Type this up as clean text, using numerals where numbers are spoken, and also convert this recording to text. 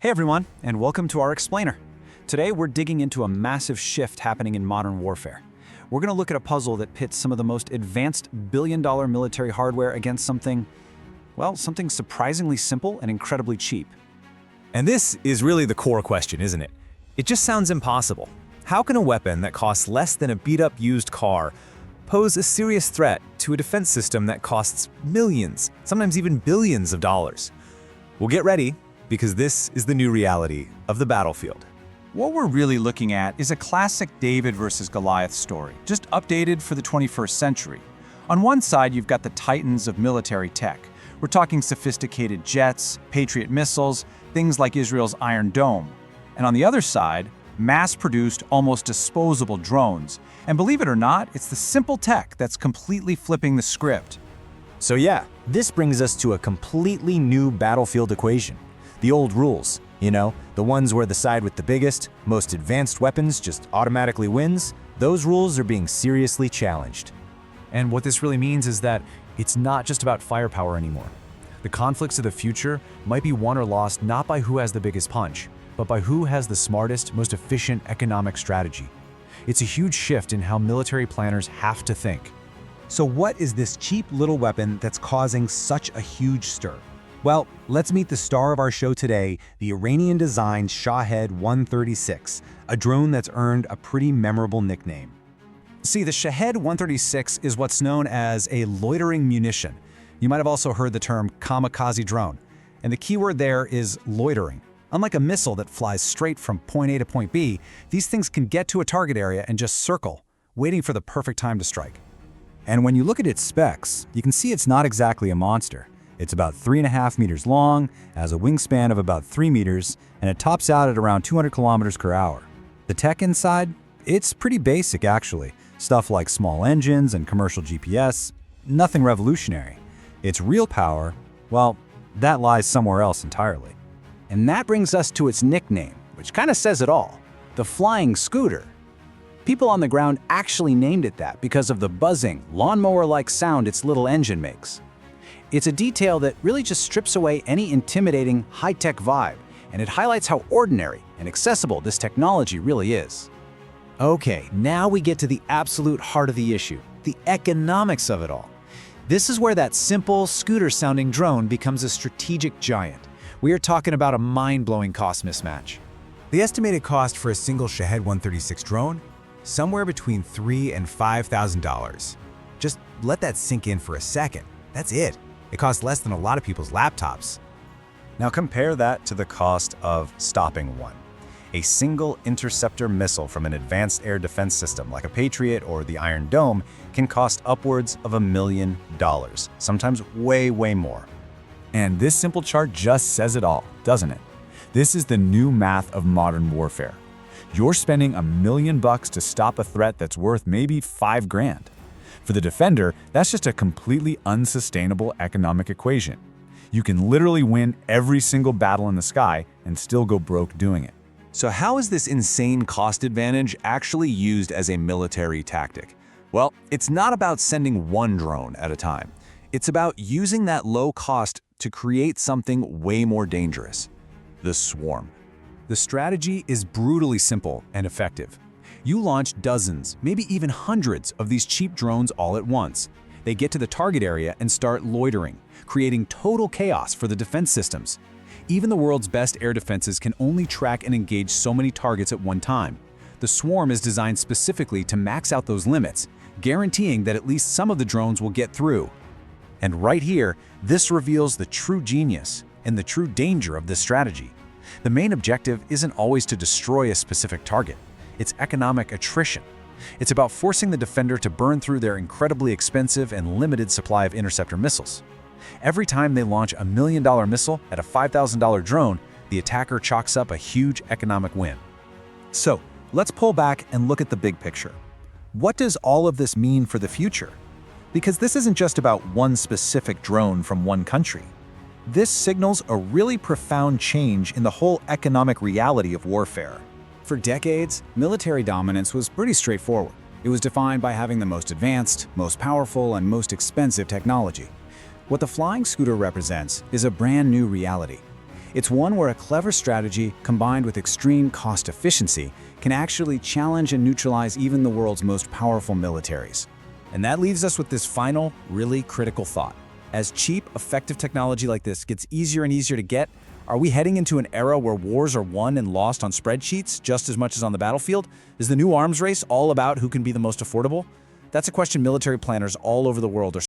Hey everyone, and welcome to our Explainer. Today we're digging into a massive shift happening in modern warfare. We're going to look at a puzzle that pits some of the most advanced billion-dollar military hardware against something surprisingly simple and incredibly cheap. And this is really the core question, isn't it? It just sounds impossible. How can a weapon that costs less than a beat-up used car pose a serious threat to a defense system that costs millions, sometimes even billions of dollars? Well, get ready, because this is the new reality of the battlefield. What we're really looking at is a classic David versus Goliath story, just updated for the 21st century. On one side, you've got the titans of military tech. We're talking sophisticated jets, Patriot missiles, things like Israel's Iron Dome. And on the other side, mass-produced, almost disposable drones. And believe it or not, it's the simple tech that's completely flipping the script. So yeah, this brings us to a completely new battlefield equation. The old rules, the ones where the side with the biggest, most advanced weapons just automatically wins, those rules are being seriously challenged. And what this really means is that it's not just about firepower anymore. The conflicts of the future might be won or lost not by who has the biggest punch, but by who has the smartest, most efficient economic strategy. It's a huge shift in how military planners have to think. So what is this cheap little weapon that's causing such a huge stir? Well, let's meet the star of our show today, the Iranian-designed Shahed 136, a drone that's earned a pretty memorable nickname. See, the Shahed 136 is what's known as a loitering munition. You might have also heard the term kamikaze drone, and the keyword there is loitering. Unlike a missile that flies straight from point A to point B, these things can get to a target area and just circle, waiting for the perfect time to strike. And when you look at its specs, you can see it's not exactly a monster. It's about 3.5 meters long, has a wingspan of about 3 meters, and it tops out at around 200 kilometers per hour. The tech inside? It's pretty basic, actually. Stuff like small engines and commercial GPS. Nothing revolutionary. Its real power, well, that lies somewhere else entirely. And that brings us to its nickname, which kind of says it all. The Flying Scooter. People on the ground actually named it that because of the buzzing, lawnmower-like sound its little engine makes. It's a detail that really just strips away any intimidating, high-tech vibe, and it highlights how ordinary and accessible this technology really is. Okay, now we get to the absolute heart of the issue, the economics of it all. This is where that simple, scooter-sounding drone becomes a strategic giant. We are talking about a mind-blowing cost mismatch. The estimated cost for a single Shahed 136 drone? Somewhere between $3,000 and $5,000. Just let that sink in for a second. That's it. It costs less than a lot of people's laptops. Now compare that to the cost of stopping one. A single interceptor missile from an advanced air defense system like a Patriot or the Iron Dome can cost upwards of $1 million, sometimes way more. And this simple chart just says it all, doesn't it? This is the new math of modern warfare. You're spending $1 million to stop a threat that's worth maybe $5,000. For the defender, that's just a completely unsustainable economic equation. You can literally win every single battle in the sky and still go broke doing it. So how is this insane cost advantage actually used as a military tactic? Well, it's not about sending one drone at a time. It's about using that low cost to create something way more dangerous: the swarm. The strategy is brutally simple and effective. You launch dozens, maybe even hundreds of these cheap drones all at once. They get to the target area and start loitering, creating total chaos for the defense systems. Even the world's best air defenses can only track and engage so many targets at one time. The swarm is designed specifically to max out those limits, guaranteeing that at least some of the drones will get through. And right here, this reveals the true genius and the true danger of this strategy. The main objective isn't always to destroy a specific target. It's economic attrition. It's about forcing the defender to burn through their incredibly expensive and limited supply of interceptor missiles. Every time they launch $1 million missile at a $5,000 drone, the attacker chalks up a huge economic win. So, let's pull back and look at the big picture. What does all of this mean for the future? Because this isn't just about one specific drone from one country. This signals a really profound change in the whole economic reality of warfare. For decades, military dominance was pretty straightforward. It was defined by having the most advanced, most powerful, and most expensive technology. What the flying scooter represents is a brand new reality. It's one where a clever strategy, combined with extreme cost efficiency, can actually challenge and neutralize even the world's most powerful militaries. And that leaves us with this final, really critical thought. As cheap, effective technology like this gets easier and easier to get, are we heading into an era where wars are won and lost on spreadsheets just as much as on the battlefield? Is the new arms race all about who can be the most affordable? That's a question military planners all over the world are